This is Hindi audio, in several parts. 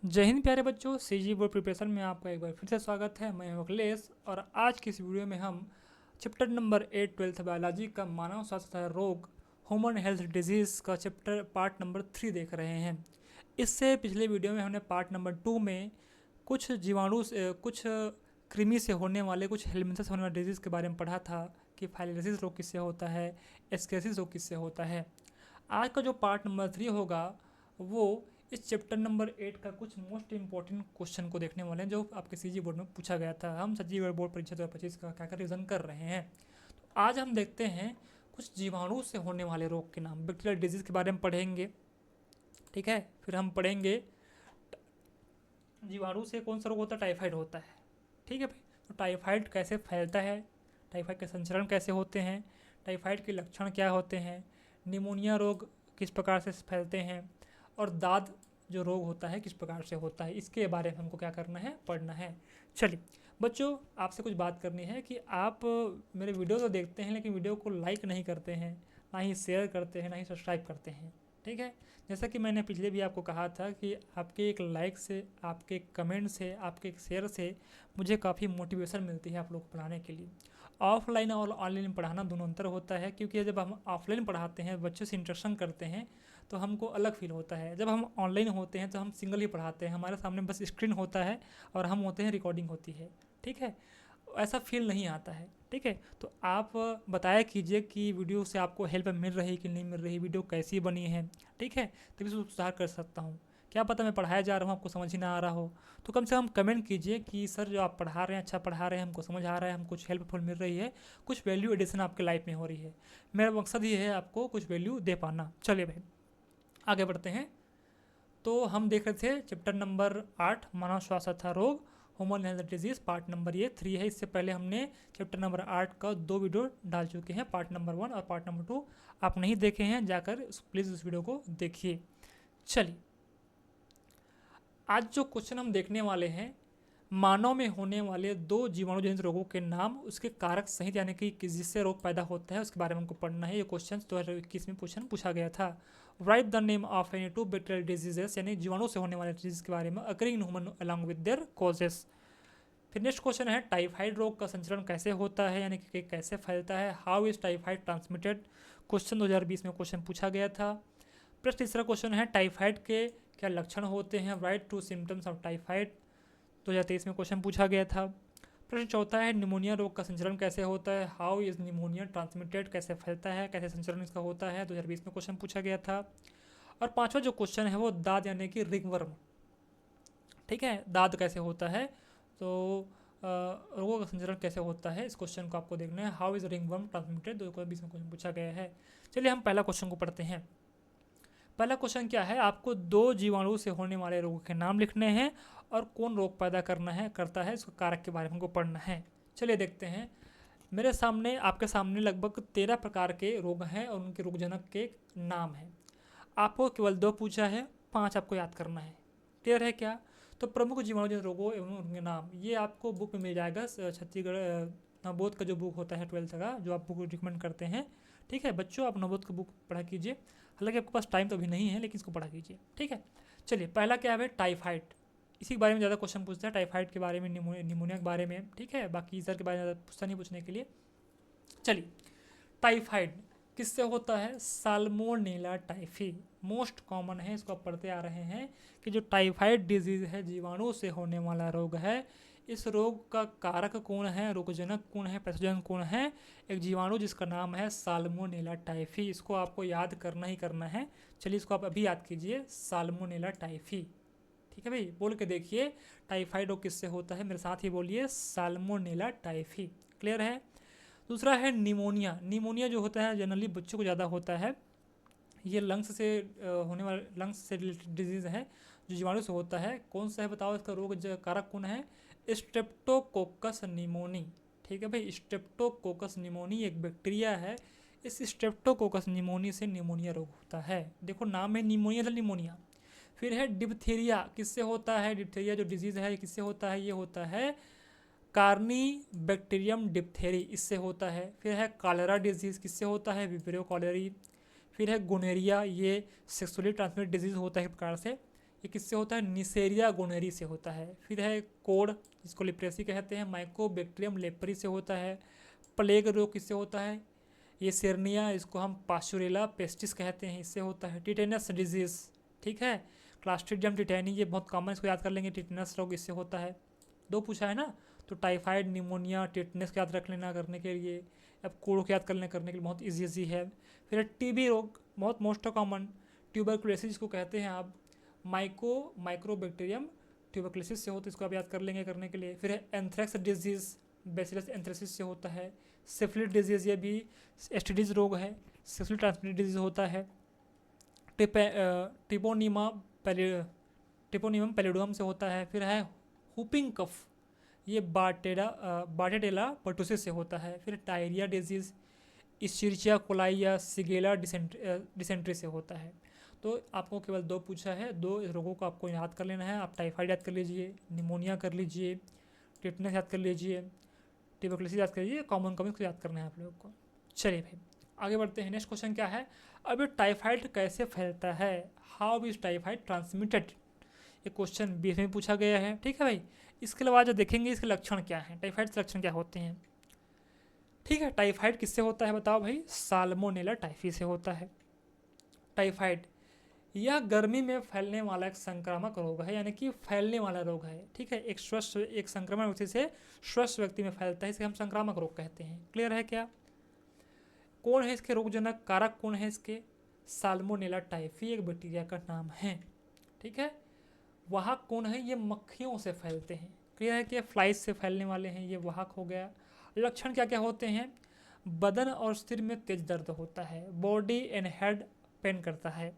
जय हिंद प्यारे बच्चों, सीजी बोर्ड प्रिपरेशन में आपका एक बार फिर से स्वागत है। मैं हूं अखिलेश और आज की इस वीडियो में हम चैप्टर नंबर 8 ट्वेल्थ बायोलॉजी का मानव स्वास्थ्य तथा रोग ह्यूमन हेल्थ डिजीज का चैप्टर पार्ट नंबर 3 देख रहे हैं। इससे पिछले वीडियो में हमने पार्ट नंबर 2 में कुछ जीवाणु से कुछ कृमि से होने वाले कुछ हेलमिंथस से होने वाले डिजीज़ के बारे में पढ़ा था कि फाइलेरियोसिस रोग किससे होता है, एस्केरियोसिस रोग किससे होता है। आज का जो पार्ट नंबर 3 होगा वो इस चैप्टर नंबर 8 का कुछ मोस्ट इंपॉर्टेंट क्वेश्चन को देखने वाले हैं जो आपके सीजी बोर्ड में पूछा गया था। हम छत्तीसगढ़ बोर्ड परीक्षा 2025 का क्या रिविजन कर रहे हैं। तो आज हम देखते हैं कुछ जीवाणु से होने वाले रोग के नाम, बैक्टीरियल डिजीज के बारे में पढ़ेंगे। ठीक है, फिर हम पढ़ेंगे जीवाणु से कौन सा रोग होता है, टाइफाइड होता है। ठीक है भाई, तो टाइफाइड कैसे फैलता है, टाइफाइड के संचरण कैसे होते हैं, टाइफाइड के लक्षण क्या होते हैं, निमोनिया रोग किस प्रकार से फैलते हैं, और दाद जो रोग होता है किस प्रकार से होता है, इसके बारे में हमको क्या करना है, पढ़ना है। चलिए बच्चों, आपसे कुछ बात करनी है कि आप मेरे वीडियो तो देखते हैं लेकिन वीडियो को लाइक नहीं करते हैं, ना ही शेयर करते हैं, ना ही सब्सक्राइब करते हैं। ठीक है, जैसा कि मैंने पिछले भी आपको कहा था कि आपके एक लाइक से, आपके एक कमेंट से, आपके एक शेयर से मुझे काफ़ी मोटिवेशन मिलती है आप लोग को पढ़ाने के लिए। ऑफलाइन और ऑनलाइन पढ़ाना दोनों अंतर होता है, क्योंकि जब हम ऑफलाइन पढ़ाते हैं, बच्चों से इंटरेक्शन करते हैं तो हमको अलग फील होता है। जब हम ऑनलाइन होते हैं तो हम सिंगल ही पढ़ाते हैं, हमारे सामने बस स्क्रीन होता है और हम होते हैं, रिकॉर्डिंग होती है। ठीक है, ऐसा फील नहीं आता है। ठीक है, तो आप बताया कीजिए कि वीडियो से आपको हेल्प मिल रही कि नहीं मिल रही, वीडियो कैसी बनी है। ठीक है, तभी उसको सुधार कर सकता हूँ। क्या पता मैं पढ़ाया जा रहा हूँ आपको समझ ही ना आ रहा हो, तो कम से कम कमेंट कीजिए कि सर जो आप पढ़ा रहे हैं अच्छा पढ़ा रहे हैं, हमको समझ आ रहा है, हमको कुछ हेल्पफुल मिल रही है, कुछ वैल्यू एडिशन आपके लाइफ में हो रही है। मेरा मकसद ये है आपको कुछ वैल्यू दे पाना। चलिए भाई आगे बढ़ते हैं। तो हम देख रहे थे चैप्टर नंबर 8 मानव स्वास्थ्य तथा रोग human health disease, part number ये 3 है। इससे पहले हमने चैप्टर नंबर 8 का 2 वीडियो डाल चुके हैं, पार्ट नंबर 1 और पार्ट नंबर 2। आप नहीं देखे हैं जाकर प्लीज़ उस वीडियो को देखिए। चलिए आज जो क्वेश्चन हम देखने वाले हैं, मानव में होने वाले 2 जीवाणु जनित रोगों के नाम, उसके कारक सहित, यानी कि जिससे रोग पैदा होता है उसके बारे में हमको पढ़ना है। ये क्वेश्चन 2021 में क्वेश्चन पूछा गया था। Right the name of any 2 bacterial diseases, यानी जीवाणु से होने वाले डिजीज के बारे में, occurring in human along with their causes. फिर नेक्स्ट क्वेश्चन है टाइफाइड रोग का संचरण कैसे होता है, यानी कि कैसे फैलता है। How is typhoid transmitted, question 2020 में क्वेश्चन पूछा गया था। प्लस तीसरा क्वेश्चन है टाइफाइड के क्या लक्षण होते हैं, write to symptoms of typhoid, 2023 में क्वेश्चन पूछा गया था। प्रश्न चौथा है निमोनिया रोग का संचरण कैसे होता है, हाउ इज निमोनिया ट्रांसमिटेड, कैसे फैलता है, कैसे संचरण इसका होता है, 2020 में क्वेश्चन पूछा गया था। और पांचवा जो क्वेश्चन है वो दाद यानी कि रिंगवर्म। ठीक है, दाद कैसे होता है, तो रोगों का संचरण कैसे होता है, इस क्वेश्चन को आपको देखना है। हाउ इज रिंगवर्म ट्रांसमिटेड, 2020 में क्वेश्चन पूछा गया है। चलिए हम पहला क्वेश्चन को पढ़ते हैं। पहला क्वेश्चन क्या है, आपको 2 जीवाणु से होने वाले रोगों के नाम लिखने हैं और कौन रोग पैदा करता है इसका कारक के बारे में हमको पढ़ना है। चलिए देखते हैं। मेरे सामने, आपके सामने लगभग 13 प्रकार के रोग हैं और उनके रोगजनक के नाम हैं। आपको केवल 2 पूछा है, 5 आपको याद करना है। क्लियर है क्या? तो प्रमुख जीवाणुजनित रोगों एवं उनके नाम, ये आपको बुक में मिल जाएगा। छत्तीसगढ़ नवबोध का जो बुक होता है 12th का, जो आप बुक रिकमेंड करते हैं। ठीक है बच्चों, आप नवबोध का बुक पढ़ा कीजिए। हालांकि आपके पास टाइम तो अभी नहीं है, लेकिन इसको पढ़ा कीजिए। ठीक है, चलिए पहला क्या है, टाइफाइड। इसी के बारे में ज़्यादा क्वेश्चन पूछते हैं, टाइफाइड के बारे में, निमोनिया के बारे में। ठीक है, बाकी इधर के बारे में ज़्यादा पूछता नहीं पूछने के लिए। चलिए टाइफाइड किससे होता है, साल्मोनेला टाइफी मोस्ट कॉमन है, इसको आप पढ़ते आ रहे हैं कि जो टाइफाइड डिजीज है, जीवाणु से होने वाला रोग है। इस रोग का कारक कौन है, रोगजनक कौन है, पैथोजन कौन है, एक जीवाणु जिसका नाम है साल्मोनेला टाइफी। इसको आपको याद करना ही करना है। चलिए इसको आप अभी याद कीजिए, साल्मोनेला टाइफी। ठीक है भाई, बोल के देखिए टाइफाइड रोग किससे होता है, मेरे साथ ही बोलिए, साल्मोनेला टाइफी। क्लियर है? दूसरा है निमोनिया। निमोनिया जो होता है जनरली बच्चों को ज़्यादा होता है। ये लंग्स से होने वाला, लंग्स से रिलेटेड डिजीज़ है जो जीवाणु से होता है। कौन सा है बताओ, इसका रोग कारक कौन है, स्ट्रेप्टोकोकस निमोनी। ठीक है भाई, स्ट्रेप्टोकोकस निमोनी एक बैक्टीरिया है। इस स्ट्रेप्टोकोकस निमोनी से निमोनिया रोग होता है। देखो नाम है निमोनिया, तो निमोनिया। फिर है डिप्थीरिया, किससे होता है, डिप्थीरिया जो डिजीज़ है किससे होता है, ये होता है कार्नी बैक्टीरियम डिप्थेरी, इससे होता है। फिर है कॉलेरा डिजीज़, किससे होता है, विब्रियो कॉलेरी। फिर है गोनेरिया, ये सेक्सुअली ट्रांसमिटेड डिजीज़ होता है एक प्रकार से, ये किससे होता है? निसेरिया गोनेरी से होता है। फिर है कोड, जिसको लिप्रेसी कहते हैं, माइकोबैक्टीरियम लेप्री से होता है। प्लेग रोग किससे होता है? ये सेर्निया, इसको हम पास्चुरेला पेस्टिस कहते हैं, इससे होता है। टिटेनस डिजीज़, ठीक है, क्लास्ट्रीडियम टिटेनी, ये बहुत कॉमन, इसको याद कर लेंगे। टिटेनस रोग इससे होता है। 2 पूछा है ना, तो टाइफाइड, निमोनिया, टिटनेस को याद रख लेना करने के लिए। अब कोड को याद करने के लिए बहुत ईजी है। फिर टीबी रोग, बहुत मोस्ट कॉमन, ट्यूबरकुलोसिस जिसको कहते हैं आप, माइक्रोबैक्टीरियम ट्यूबरकुलोसिस से होता है, इसको आप याद कर लेंगे करने के लिए। फिर है एंथ्रेक्स डिजीज़, बेसिलस एंथ्रेसिस से होता है। सिफिलिस डिजीज़, ये भी एसटीडीज रोग है, सेक्सुअली ट्रांसमिटेड डिजीज़ होता है। टिपोनिमम पैलिडियम से होता है। फिर है हुपिंग कफ, ये बार्टेडेला पर्टुसिस से होता है। फिर डायरिया डिजीज़, इश्चीरिचिया कोलाई या सिगेला डिसेंट्री से होता है। तो आपको केवल 2 पूछा है, 2 रोगों को आपको याद कर लेना है। आप टाइफाइड याद कर लीजिए, निमोनिया कर लीजिए, टिटनेस याद कर लीजिए, ट्यूबरकुलोसिस याद कर लीजिए, कॉमन को याद करना है आप लोगों को। चलिए भाई आगे बढ़ते हैं। नेक्स्ट क्वेश्चन क्या है? अब ये टाइफाइड कैसे फैलता है? How is typhoid transmitted? ये क्वेश्चन 20 में पूछा गया है, ठीक है भाई। इसके अलावा जो देखेंगे इसके लक्षण क्या हैं, टाइफाइड के लक्षण क्या होते हैं, ठीक है। टाइफाइड किससे होता है बताओ भाई? साल्मोनेला टाइफी से होता है। टाइफाइड यह गर्मी में फैलने वाला एक संक्रामक रोग है, यानी कि फैलने वाला रोग है, ठीक है। एक संक्रमण व्यक्ति से स्वस्थ व्यक्ति में फैलता है, इसे हम संक्रामक रोग कहते हैं। क्लियर है क्या? कौन है इसके रोगजनक कारक? कौन है इसके? साल्मोनेला टाइफी एक बैक्टीरिया का नाम है, ठीक है। वाहक कौन है? ये मक्खियों से फैलते हैं। क्लियर है कि फ्लाइज से फैलने वाले हैं, ये वाहक हो गया। लक्षण क्या क्या होते हैं? बदन और सिर में तेज दर्द होता है, बॉडी एंड हेड पेन करता है।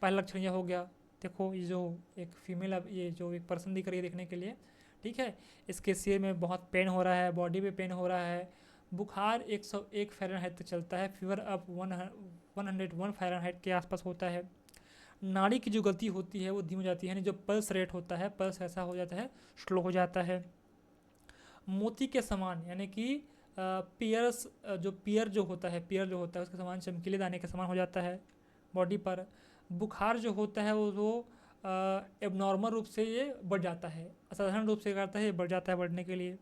पहला लक्षण यह हो गया। देखो ये जो एक फीमेल, अब ये जो एक पर्सन दिख रही है देखने के लिए, ठीक है, इसके सिर में बहुत पेन हो रहा है, बॉडी पे पेन हो रहा है। बुखार 101 फ़ारेनहाइट तक चलता है, फीवर अब 101 फ़ारेनहाइट के आसपास होता है। नाड़ी की जो गति होती है वो धीमी हो जाती है, यानी जो पल्स रेट होता है, पल्स ऐसा हो जाता है, स्लो हो जाता है। मोती के समान, यानी कि पियर्स, जो पियर जो होता है उसके समान चमकीले दाने के समान हो जाता है बॉडी पर। बुखार जो होता है वो एबनॉर्मल रूप से ये बढ़ जाता है, असाधारण रूप से करता है, ये बढ़ जाता है बढ़ने के लिए।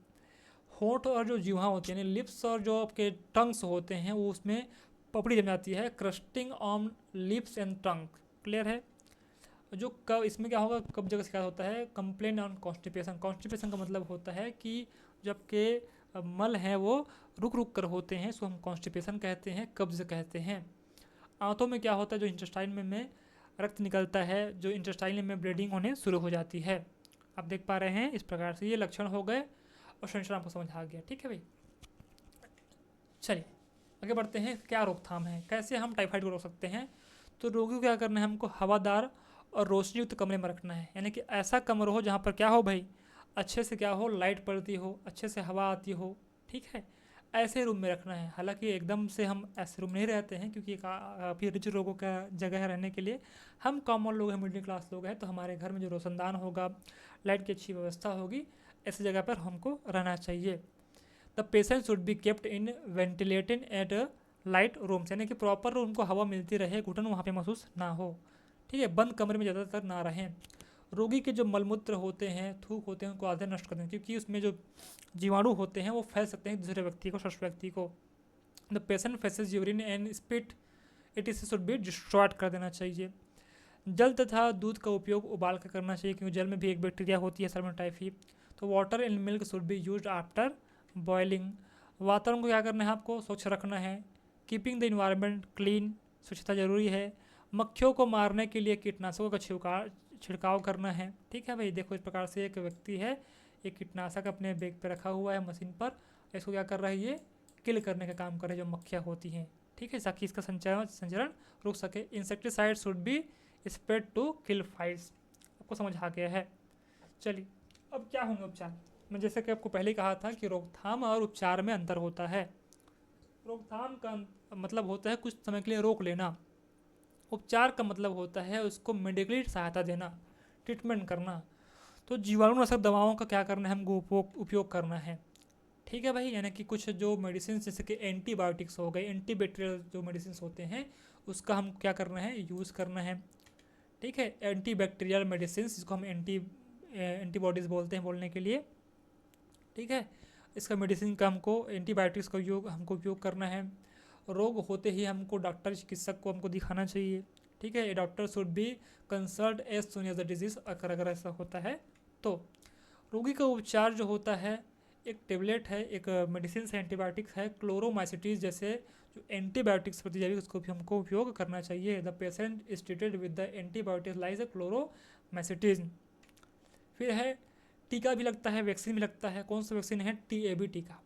होंठ और जो जीवा होती है, यानी लिप्स और जो आपके टंग्स होते हैं, वो उसमें पपड़ी जम जाती है, crusting on lips and tongue. Clear है? जो कब इसमें क्या होगा, कब जगह शिकायत होता है? Complain on constipation. कॉन्स्टिपेशन का मतलब होता है कि जब के मल हैं वो रुक रुक कर होते हैं, इसको हम कॉन्स्टिपेशन कहते हैं, कब्ज कहते हैं। आंतों में क्या होता है? जो इंटेस्टाइन में रक्त निकलता है, जो इंटेस्टाइन में ब्लीडिंग होने शुरू हो जाती है। आप देख पा रहे हैं, इस प्रकार से ये लक्षण हो गए और संरचना आपको समझ आ गया, ठीक है भाई। चलिए आगे बढ़ते हैं। क्या रोकथाम है, कैसे हम टाइफाइड को रोक सकते हैं? तो रोगी को क्या करना है? हमको हवादार और रोशनी युक्त कमरे में रखना है, यानी कि ऐसा कमरा हो जहाँ पर क्या हो भाई, अच्छे से क्या हो, लाइट पड़ती हो, अच्छे से हवा आती हो, ठीक है, ऐसे रूम में रखना है। हालांकि एकदम से हम ऐसे रूम नहीं रहते हैं, क्योंकि काफ़ी रिच लोगों का जगह है रहने के लिए। हम कॉमन लोग हैं, मिडिल क्लास लोग हैं, तो हमारे घर में जो रोशनदान होगा, लाइट की अच्छी व्यवस्था होगी, ऐसी जगह पर हमको रहना चाहिए। The patient should be kept in ventilated at light rooms, यानी कि प्रॉपर उनको हवा मिलती रहे, घुटन वहाँ पे महसूस ना हो, ठीक है। बंद कमरे में ज़्यादातर ना रहें। रोगी के जो मलमूत्र होते हैं, थूक होते हैं, उनको आधे नष्ट कर दें, क्योंकि उसमें जो जीवाणु होते हैं वो फैल सकते हैं दूसरे व्यक्ति को, स्वस्थ व्यक्ति को। The patient faces urine and spit, it is should be destroyed कर देना चाहिए। जल तथा दूध का उपयोग उबाल कर करना चाहिए, क्योंकि जल में भी एक बैक्टीरिया होती है, साल्मोनेला टाइफी। तो water and milk should be used after boiling. वातावरण को क्या करना है? आपको स्वच्छ रखना है। कीपिंग द इन्वायरमेंट क्लीन, स्वच्छता जरूरी है। मक्खियों को मारने के लिए कीटनाशकों का छिड़काव करना है, ठीक है भाई। देखो इस प्रकार से एक व्यक्ति है, एक कीटनाशक अपने बैग पे रखा हुआ है मशीन पर, इसको क्या कर रहा है? ये किल करने का काम कर रहे हैं जो मक्खियाँ होती हैं, ठीक है, ताकि इसका संचरण रुक सके। Insecticide should be spread to kill flies. आपको समझ आ गया है? चलिए अब क्या होंगे उपचार? मैं जैसे कि आपको पहले कहा था कि रोकथाम और उपचार में अंतर होता है। रोकथाम का मतलब होता है कुछ समय के लिए रोक लेना। उपचार का मतलब होता है उसको मेडिकली सहायता देना, ट्रीटमेंट करना। तो जीवाणुनाशक दवाओं का क्या करना है? हमको उपयोग करना है, ठीक है भाई। यानी कि कुछ जो मेडिसिन जैसे कि एंटीबायोटिक्स हो गए, एंटीबैक्टीरियल जो मेडिसिन होते हैं, उसका हम क्या करना है? यूज़ करना है, ठीक है। एंटीबैक्टीरियल मेडिसिन, जिसको हम एंटीबॉडीज़ बोलते हैं बोलने के लिए, ठीक है। इसका मेडिसिन का एंटीबायोटिक्स का हमको उपयोग करना है। रोग होते ही हमको डॉक्टर चिकित्सक को हमको दिखाना चाहिए, ठीक है। A doctor should be consult as soon as the disease, अगर ऐसा होता है तो। रोगी का उपचार जो होता है, एक टेबलेट है, एक मेडिसिन है, एंटीबायोटिक्स है, क्लोरोमाइसिटीज जैसे जो एंटीबायोटिक्स प्रतिजैविक, उसको भी हमको उपयोग करना चाहिए। The patient is treated with the antibiotics like chloromycetin. फिर है टीका भी लगता है, वैक्सीन भी लगता है। कौन सा वैक्सीन है? TAB टीका,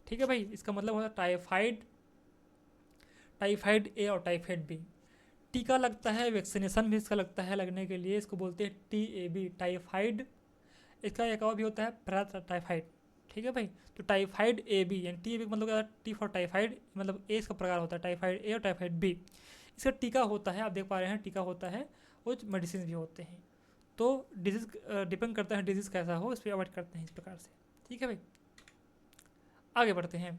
ठीक है भाई। इसका मतलब होता है टाइफाइड A और टाइफाइड B। टीका लगता है, वैक्सीनेशन भी इसका लगता है लगने के लिए, इसको बोलते हैं TAB टाइफाइड। इसका एक और भी होता है पैराटाइफाइड, ठीक है भाई। तो टाइफाइड AB यानी TAB मतलब क्या? T फॉर टाइफाइड, मतलब A इसका प्रकार होता है, टाइफाइड A और टाइफाइड B। इसका टीका होता है, आप देख पा रहे हैं टीका होता है, कुछ मेडिसिन भी होते हैं। तो डिजीज डिपेंड करता है डिजीज़ कैसा हो, इस पर अवॉइड करते हैं इस प्रकार से, ठीक है भाई। आगे बढ़ते हैं।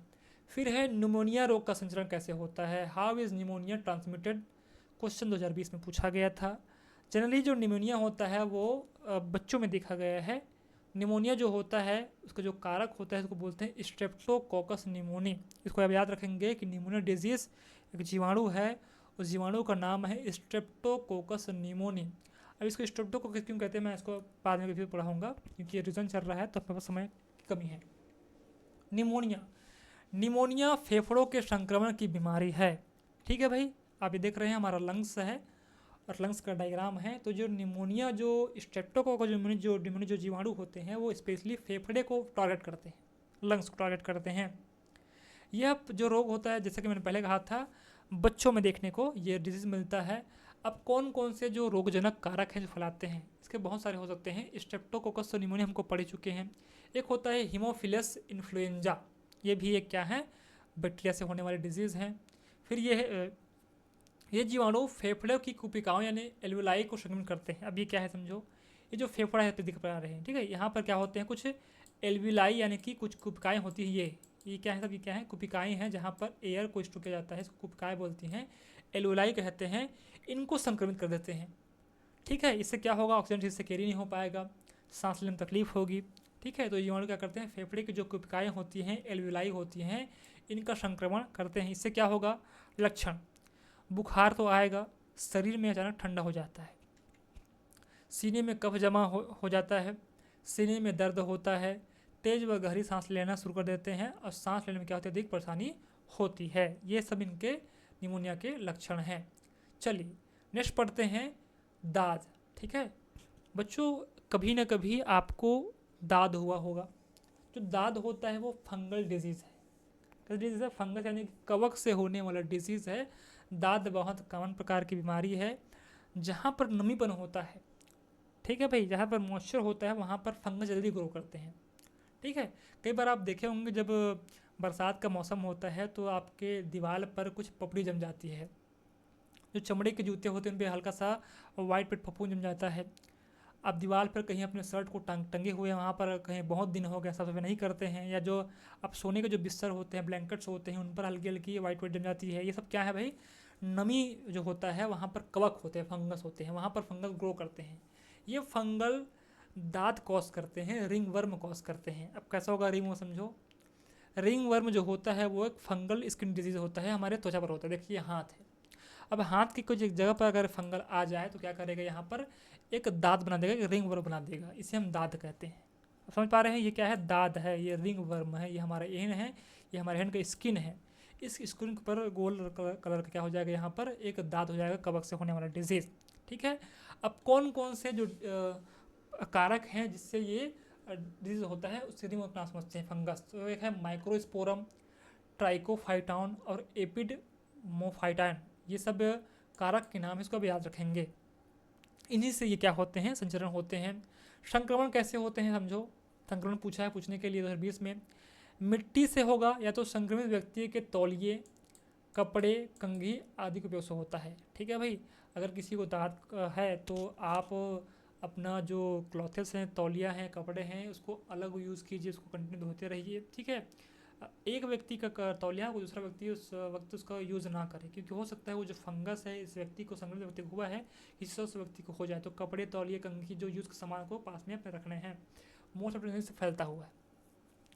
फिर है न्यूमोनिया रोग का संचरण कैसे होता है? How is pneumonia transmitted? Question 2020 में पूछा गया था। जनरली जो निमोनिया होता है वो बच्चों में देखा गया है। निमोनिया जो होता है उसका जो कारक होता है उसको बोलते हैं स्ट्रेप्टोकोकस निमोनी। इसको आप याद रखेंगे कि निमोनिया डिजीज एक जीवाणु है, उस जीवाणु का नाम है स्ट्रेप्टोकोकस निमोनी। अब इसको स्ट्रेप्टोकोकस क्यों कहते हैं मैं इसको बाद में कभी पढ़ाऊँगा, क्योंकि ये रीजन चल रहा है तो अपने पास समय की कमी है। निमोनिया फेफड़ों के संक्रमण की बीमारी है, ठीक है भाई। आप ये देख रहे हैं हमारा लंग्स है और लंग्स का डायग्राम है। तो जो निमोनिया जो स्ट्रेप्टोकोकस जो जीवाणु होते हैं वो स्पेशली फेफड़े को टारगेट करते हैं, लंग्स को टारगेट करते हैं। यह जो रोग होता है, जैसे कि मैंने पहले कहा था, बच्चों में देखने को ये डिजीज़ मिलता है। अब कौन कौन से जो रोगजनक कारक हैं जो फैलाते हैं, इसके बहुत सारे हो सकते हैं। स्ट्रेप्टोकोकस तो निमोनिया हमको पढ़ चुके हैं। एक होता है हीमोफिलस इन्फ्लुएंजा, ये भी एक क्या है? बैक्टीरिया से होने वाली डिजीज़ हैं। फिर ये जीवाणु फेफड़े की कुपिकाओं यानी एल्वुलाई को संक्रमित करते हैं। अब ये क्या है समझो, ये जो फेफड़ा है दिख पा रहे हैं, ठीक है। यहाँ पर क्या होते हैं, कुछ एल्वुलाई यानी कि कुछ कुपिकाएँ होती हैं। ये क्या है सब? ये क्या है? कुपिकाएँ हैं, जहाँ पर एयर को स्टोर किया जाता है, इसको कुपिकाएँ बोलती हैं, एल्वुलाई कहते हैं। इनको संक्रमित कर देते हैं, ठीक है। इससे क्या होगा? ऑक्सीजन ठीक से कैरी नहीं हो पाएगा, सांस लेने में तकलीफ होगी, ठीक है। तो जीवाणु क्या करते हैं? फेफड़े की जो कुपिकाएँ होती हैं, एल्वुलाई होती हैं, इनका संक्रमण करते हैं। इससे क्या होगा? लक्षण, बुखार तो आएगा, शरीर में अचानक ठंडा हो जाता है, सीने में कफ जमा हो जाता है, सीने में दर्द होता है, तेज व गहरी सांस लेना शुरू कर देते हैं और सांस लेने में क्या होती है? अधिक परेशानी होती है। ये सब इनके निमोनिया के लक्षण हैं। चलिए नेक्स्ट पढ़ते हैं दाद, ठीक है। बच्चों कभी ना कभी आपको दाद हुआ होगा। जो दाद होता है वो फंगल डिजीज़ है। किस डिजीज़ है? फंगस यानी कवक से होने वाला डिजीज़ है। दाद बहुत कॉमन प्रकार की बीमारी है। जहाँ पर नमीपन होता है, ठीक है भाई, जहाँ पर मॉइस्चर होता है वहाँ पर फंगस जल्दी ग्रो करते हैं, ठीक है। कई बार आप देखे होंगे जब बरसात का मौसम होता है तो आपके दीवार पर कुछ पपड़ी जम जाती है। जो चमड़े के जूते होते हैं उन पर हल्का सा वाइट पेट फफूंद जम जाता है। आप दीवार पर कहीं अपने शर्ट को टंगे हुए हैं, वहाँ पर कहीं बहुत दिन हो गया साफ सफाई नहीं करते हैं, या जो आप सोने के जो बिस्तर होते हैं, ब्लैंकेट्स होते हैं, उन पर हल्की हल्की वाइट वाइट जम जाती है। ये सब क्या है भाई? नमी जो होता है वहाँ पर कवक होते हैं, फंगस होते हैं, वहाँ पर फंगस ग्रो करते हैं। ये फंगल दाद कॉज करते हैं, रिंग वर्म कॉज करते हैं। अब कैसा होगा रिंग वर्म समझो। रिंग वर्म जो होता है वो एक फंगल स्किन डिजीज़ होता है, हमारे त्वचा पर होता है। देखिए हाथ है, अब हाथ की कुछ एक जगह पर अगर फंगल आ जाए तो क्या करेगा? यहाँ पर एक दाद बना देगा, एक रिंग वर्म बना देगा, इसे हम दाद कहते हैं। अब समझ पा रहे हैं? ये क्या है? दाद है, ये रिंग वर्म है, ये हमारा एहन है, ये हमारे हैंड का स्किन है। इस स्किन पर गोल कलर का क्या हो जाएगा? यहाँ पर एक दाद हो जाएगा, कवक से होने वाला डिजीज़, ठीक है। अब कौन कौन से जो कारक हैं जिससे ये डिजीज़ होता है उससे हम अपना समझते हैं फंगस। तो एक है माइक्रोस्पोरम, ट्राइकोफाइटॉन और एपिडमोफाइटाइन। ये सब कारक के नाम, इसको अब याद रखेंगे। इन्हीं से ये क्या होते हैं? संचरण होते हैं। संक्रमण कैसे होते हैं समझो। संक्रमण पूछा है पूछने के लिए 2020 में। मिट्टी से होगा या तो संक्रमित व्यक्ति के तौलिए, कपड़े, कंघी आदि के उपयोग से होता है, ठीक है भाई। अगर किसी को दांत है तो आप अपना जो क्लॉथेस हैं, तौलिया हैं, कपड़े हैं, उसको अलग यूज़ कीजिए, उसको कंटिन्यू धोते रहिए, ठीक है। एक व्यक्ति का तौलिया को दूसरा व्यक्ति उस वक्त उसका यूज़ ना करे, क्योंकि हो सकता है वो जो फंगस है इस व्यक्ति को, संक्रमित व्यक्ति को हुआ है, किसी उस व्यक्ति को हो जाए। तो कपड़े, तौलिए, कंघी जो यूज़ के सामान को पास में अपने रखने हैं। मोस्ट ऑफ से फैलता हुआ है,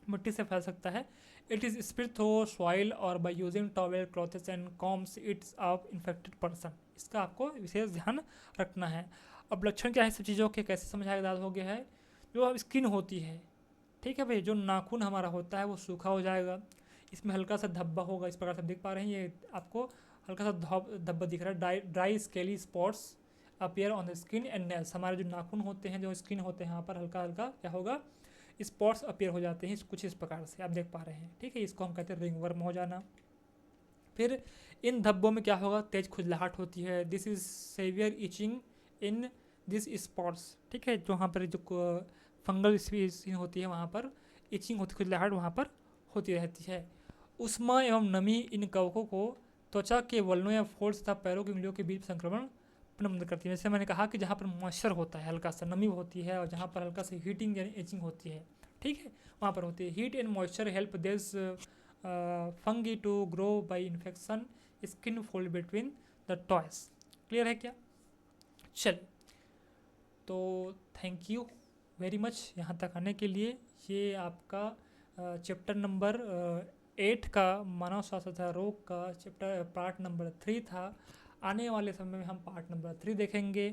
मिट्टी से फैल सकता है। It is spread through soil और by using towel, clothes and combs its of infected person. इसका आपको विशेष ध्यान रखना है। अब लक्षण क्या है सब चीज़ों के, कैसे समझाया दाद हो गया है। जो अब स्किन होती है, ठीक है भाई, जो नाखून हमारा होता है वो सूखा हो जाएगा, इसमें हल्का सा धब्बा होगा, इस प्रकार से देख पा रहे हैं, ये आपको हल्का सा धब्बा दिख रहा है। Dry scaly spots appear on the skin and nails. हमारे जो नाखून होते हैं, जो स्किन होते हैं, यहाँ पर हल्का हल्का क्या होगा, स्पॉट्स अपीयर हो जाते हैं कुछ इस प्रकार से आप देख पा रहे हैं, ठीक है। इसको हम कहते हैं रिंगवर्म हो जाना। फिर इन धब्बों में क्या होगा, तेज खुजलाहट होती है। This is severe itching in this spots, ठीक है। जो वहाँ पर जो फंगल स्पीसीज होती है वहाँ पर इचिंग होती, खुजलाहट वहाँ पर होती रहती है। उष्मा एवं नमी इन कवकों को त्वचा के वलनों या फोल्ड्स तथा पैरों की उंगलियों के बीच संक्रमण मदद करती है। जैसे मैंने कहा कि जहाँ पर मॉइस्चर होता है, हल्का सा नमी होती है, और जहाँ पर हल्का सा हीटिंग यानी एचिंग होती है, ठीक है, वहाँ पर होती है। Heat and moisture help this fungi to grow by infection skin fold between the toes. Clear है क्या? चलिए, तो थैंक यू वेरी मच यहाँ तक आने के लिए। ये आपका चैप्टर नंबर 8 का मानव स्वास्थ्य तथा रोग का चैप्टर पार्ट नंबर 3 था। आने वाले समय में हम पार्ट नंबर 3 देखेंगे।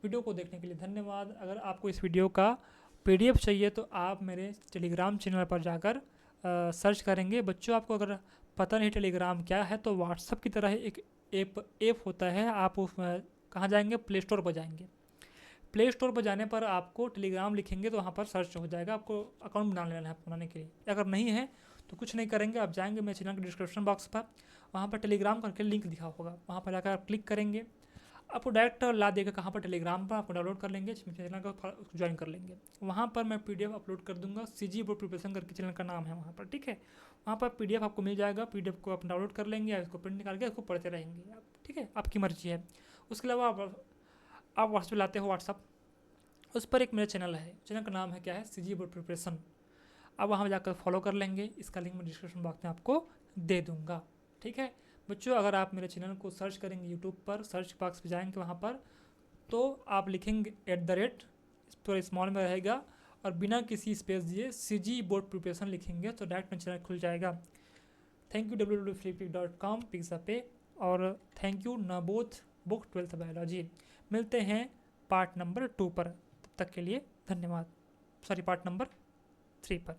वीडियो को देखने के लिए धन्यवाद। अगर आपको इस वीडियो का PDF चाहिए तो आप मेरे टेलीग्राम चैनल पर जाकर सर्च करेंगे। बच्चों, आपको अगर पता नहीं टेलीग्राम क्या है तो व्हाट्सअप की तरह एक ऐप होता है। आप उसमें कहाँ जाएंगे, प्ले स्टोर पर जाएंगे। प्ले स्टोर पर जाने पर आपको टेलीग्राम लिखेंगे तो वहाँ पर सर्च हो जाएगा। आपको अकाउंट बना लेना है बनाने के लिए। अगर नहीं है तो कुछ नहीं करेंगे, आप जाएंगे मेरे चैनल के डिस्क्रिप्शन बॉक्स पर, वहाँ पर टेलीग्राम करके लिंक दिखा होगा, वहाँ पर जाकर आप क्लिक करेंगे, आपको डायरेक्ट ला देगा कहाँ पर, टेलीग्राम पर। आपको डाउनलोड कर लेंगे, चैनल का ज्वाइन कर लेंगे। वहाँ पर मैं PDF अपलोड कर दूंगा, CG बोर्ड प्रिपरेशन करके चैनल का नाम है वहाँ पर, ठीक है। वहाँ पर PDF आपको मिल जाएगा, PDF को आप डाउनलोड कर लेंगे, इसको प्रिंट निकाल के इसको पढ़ते रहेंगे आप, ठीक है, आपकी मर्जी है। उसके अलावा आप व्हाट्सएप लाते हो, व्हाट्सअप उस पर एक मेरा चैनल है, चैनल का नाम है क्या है, CG बोर्ड प्रिपरेशन। आप वहाँ जाकर फॉलो कर लेंगे, इसका लिंक मैं डिस्क्रिप्शन बॉक्स में आपको दे दूँगा, ठीक है। बच्चों, अगर आप मेरे चैनल को सर्च करेंगे यूट्यूब पर, सर्च बॉक्स पे जाएंगे वहाँ पर, तो आप लिखेंगे @ थोड़ा स्मॉल में रहेगा और बिना किसी स्पेस दिए CG बोर्ड प्रिपरेशन लिखेंगे तो डायरेक्ट मेरा चैनल खुल जाएगा। थैंक यू www.freepik.com पिक्सा पे, और thank you Nabodh book 12th biology. मिलते हैं पार्ट नंबर 2 पर, तब तक के लिए धन्यवाद। सॉरी, पार्ट नंबर 3 पर।